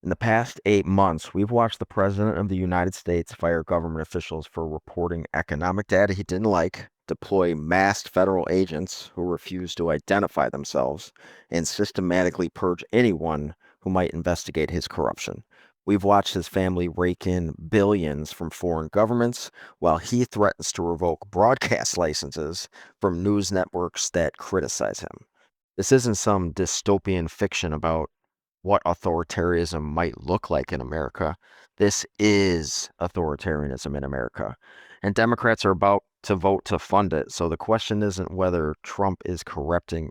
In the past 8 months, we've watched the President of the United States fire government officials for reporting economic data he didn't like, deploy masked federal agents who refuse to identify themselves, and systematically purge anyone who might investigate his corruption. We've watched his family rake in billions from foreign governments, while he threatens to revoke broadcast licenses from news networks that criticize him. This isn't some dystopian fiction about what authoritarianism might look like in America. This is authoritarianism in America. And Democrats are about to vote to fund it. So the question isn't whether Trump is corrupting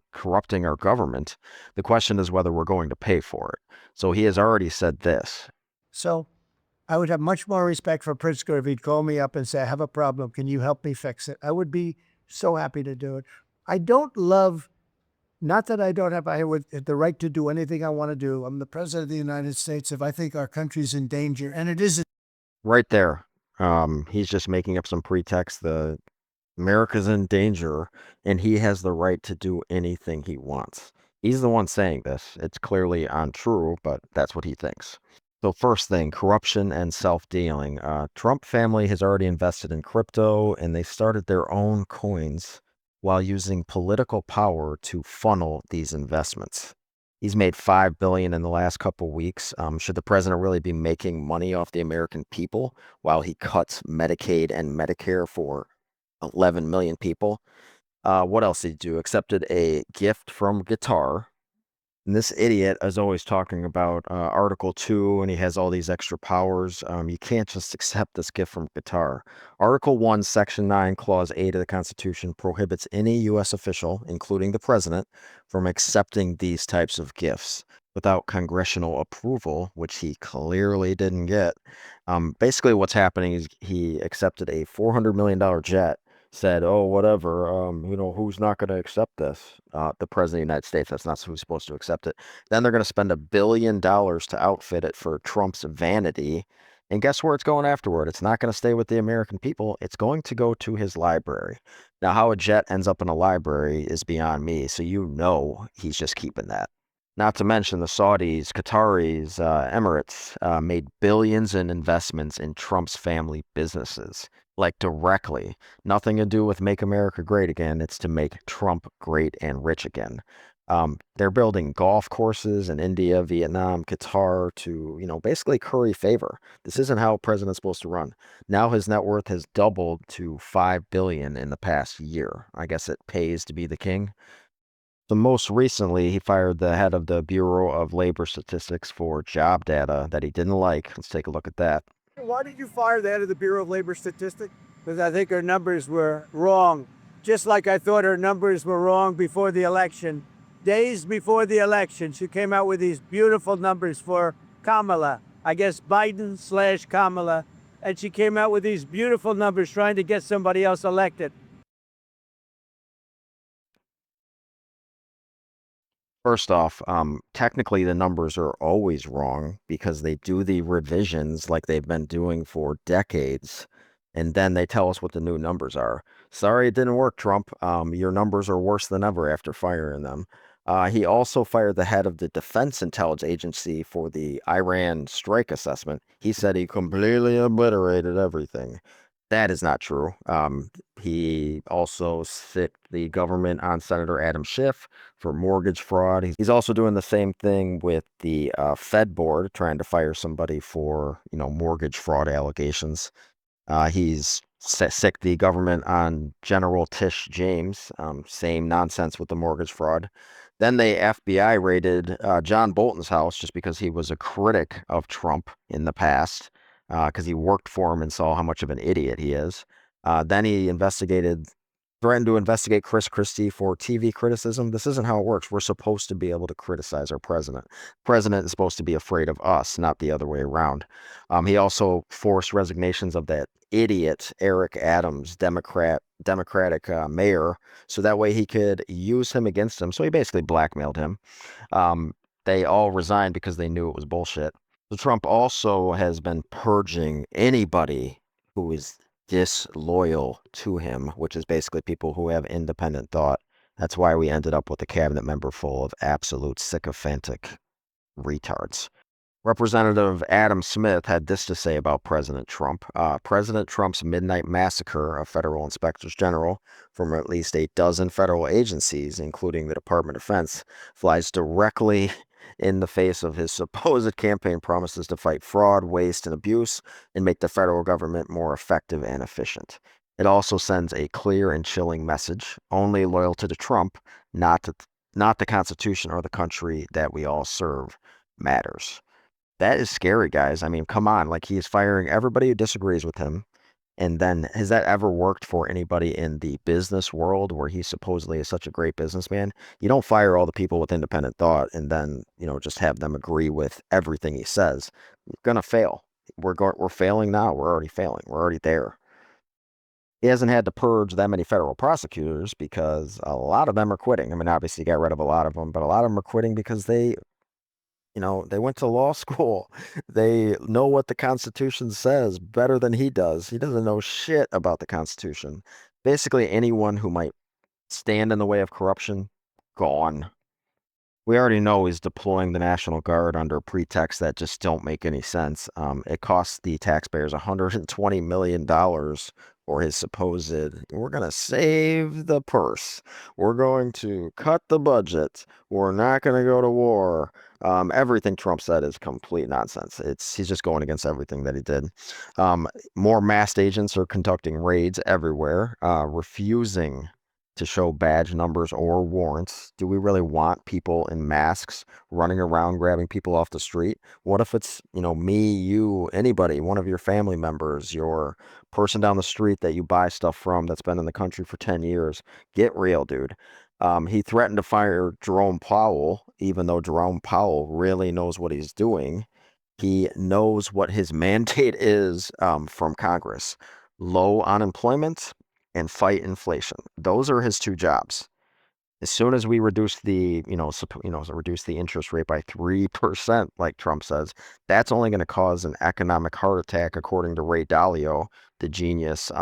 our government. The question is whether we're going to pay for it. So he has already said this. So I would have much more respect for Pritzker if he'd call me up and say, I have a problem. Can you help me fix it? I would be so happy to do it. I don't love, not that I don't have the right to do anything I want to do. I'm the president of the United States. If I think our country's in danger, and it isn't. Right there. He's just making up some pretext. The America's in danger, and he has the right to do anything he wants. He's the one saying this. It's clearly untrue, but that's what he thinks. So first thing, corruption and self-dealing. Trump family has already invested in crypto, and they started their own coins while using political power to funnel these investments. He's made $5 billion in the last couple weeks. Should the president really be making money off the American people while he cuts Medicaid and Medicare for 11 million people? What else did he do? Accepted a gift from Guitar. And this idiot is always talking about Article 2, and he has all these extra powers. You can't just accept this gift from Qatar. Article 1, Section 9, Clause 8 of the Constitution prohibits any U.S. official, including the president, from accepting these types of gifts without congressional approval, which he clearly didn't get. Basically, what's happening is he accepted a $400 million jet, said, "Oh, whatever, who's not going to accept this? The president of the United States. That's not who's supposed to accept it." Then they're going to spend $1 billion to outfit it for Trump's vanity. And guess where it's going afterward? It's not going to stay with the American people. It's going to go to his library. Now, how a jet ends up in a library is beyond me. So he's just keeping that. Not to mention the Saudis, Qataris, Emirates made billions in investments in Trump's family businesses, like directly. Nothing to do with Make America Great Again. It's to make Trump great and rich again. They're building golf courses in India, Vietnam, Qatar to, basically curry favor. This isn't how a president's supposed to run. Now his net worth has doubled to $5 billion in the past year. I guess it pays to be the king. So most recently, he fired the head of the Bureau of Labor Statistics for job data that he didn't like. Let's take a look at that. Why did you fire the head of the Bureau of Labor Statistics? Because I think her numbers were wrong. Just like I thought her numbers were wrong before the election. Days before the election, she came out with these beautiful numbers for Kamala. I guess Biden/Kamala. And she came out with these beautiful numbers trying to get somebody else elected. First off, technically the numbers are always wrong because they do the revisions like they've been doing for decades, and then they tell us what the new numbers are. Sorry, it didn't work, Trump. Your numbers are worse than ever after firing them. He also fired the head of the Defense Intelligence Agency for the Iran strike assessment. He said he completely obliterated everything. That is not true. He also sicked the government on Senator Adam Schiff for mortgage fraud. He's also doing the same thing with the Fed board, trying to fire somebody for, mortgage fraud allegations. He's sicked the government on General Tish James. Same nonsense with the mortgage fraud. Then the FBI raided John Bolton's house just because he was a critic of Trump in the past, because he worked for him and saw how much of an idiot he is. Then he threatened to investigate Chris Christie for TV criticism. This isn't how it works. We're supposed to be able to criticize our president. The president is supposed to be afraid of us, not the other way around. He also forced resignations of that idiot Eric Adams, Democratic mayor, so that way he could use him against him. So he basically blackmailed him. They all resigned because they knew it was bullshit. So Trump also has been purging anybody who is disloyal to him, which is basically people who have independent thought. That's why we ended up with a cabinet member full of absolute sycophantic retards. Representative Adam Smith had this to say about President Trump. President Trump's midnight massacre of federal inspectors general from at least a dozen federal agencies, including the Department of Defense, flies directly in the face of his supposed campaign promises to fight fraud, waste, and abuse and make the federal government more effective and efficient. It also sends a clear and chilling message: only loyalty to Trump, not the Constitution or the country that we all serve, matters. That is scary, guys. I mean, come on. Like, he is firing everybody who disagrees with him. And then, has that ever worked for anybody in the business world where he supposedly is such a great businessman? You don't fire all the people with independent thought and then, just have them agree with everything he says. You're gonna fail. We're failing now. We're already failing. We're already there. He hasn't had to purge that many federal prosecutors because a lot of them are quitting. I mean, obviously, he got rid of a lot of them, but a lot of them are quitting because they went to law school. They know what the Constitution says better than he does. He doesn't know shit about the Constitution. Basically, anyone who might stand in the way of corruption, gone. We already know he's deploying the National Guard under pretexts that just don't make any sense. It costs the taxpayers $120 million for his supposed, we're going to save the purse. We're going to cut the budget. We're not going to go to war. Everything Trump said is complete nonsense. He's just going against everything that he did. More masked agents are conducting raids everywhere, refusing to show badge numbers or warrants. Do we really want people in masks running around grabbing people off the street? What if it's, me, you, anybody, one of your family members, your person down the street that you buy stuff from that's been in the country for 10 years? Get real, dude. He threatened to fire Jerome Powell, even though Jerome Powell really knows what he's doing. He knows what his mandate is from Congress: low unemployment and fight inflation. Those are his two jobs. As soon as we reduce reduce the interest rate by 3%, like Trump says, that's only going to cause an economic heart attack, according to Ray Dalio, the genius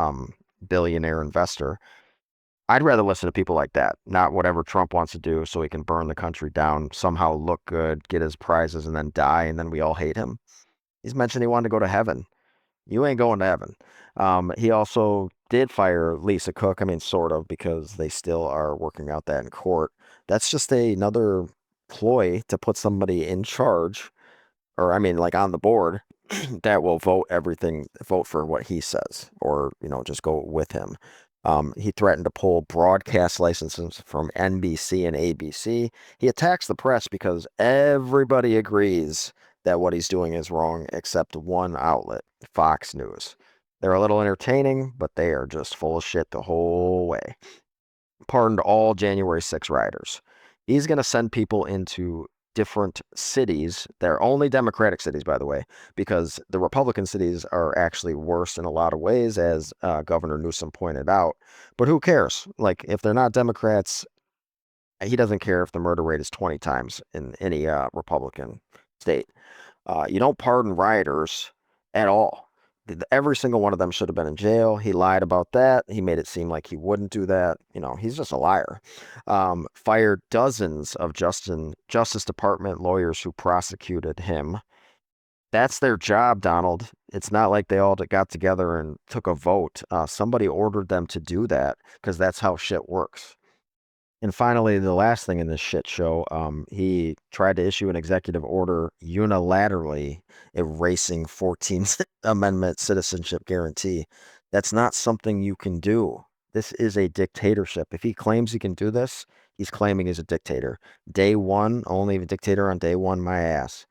billionaire investor. I'd rather listen to people like that, not whatever Trump wants to do so he can burn the country down, somehow look good, get his prizes, and then die, and then we all hate him. He's mentioned he wanted to go to heaven. You ain't going to heaven. He also did fire Lisa Cook. I mean, sort of, because they still are working out that in court. That's just another ploy to put somebody in charge, or I mean, like on the board, that will vote for what he says, or just go with him. He threatened to pull broadcast licenses from NBC and ABC. He attacks the press because everybody agrees that what he's doing is wrong, except one outlet, Fox News. They're a little entertaining, but they are just full of shit the whole way. Pardoned all January 6 rioters. He's going to send people into different cities. They're only Democratic cities, by the way, because the Republican cities are actually worse in a lot of ways, as Governor Newsom pointed out. But who cares? Like, if they're not Democrats, he doesn't care if the murder rate is 20 times in any Republican state. You don't pardon rioters at all. Every single one of them should have been in jail. He lied about that. He made it seem like he wouldn't do that. He's just a liar. Fired dozens of Justice Department lawyers who prosecuted him. That's their job, Donald. It's not like they all got together and took a vote. Somebody ordered them to do that because that's how shit works. And finally, the last thing in this shit show, he tried to issue an executive order unilaterally erasing 14th Amendment citizenship guarantee. That's not something you can do. This is a dictatorship. If he claims he can do this, he's claiming he's a dictator. Day one, only a dictator on day one, my ass.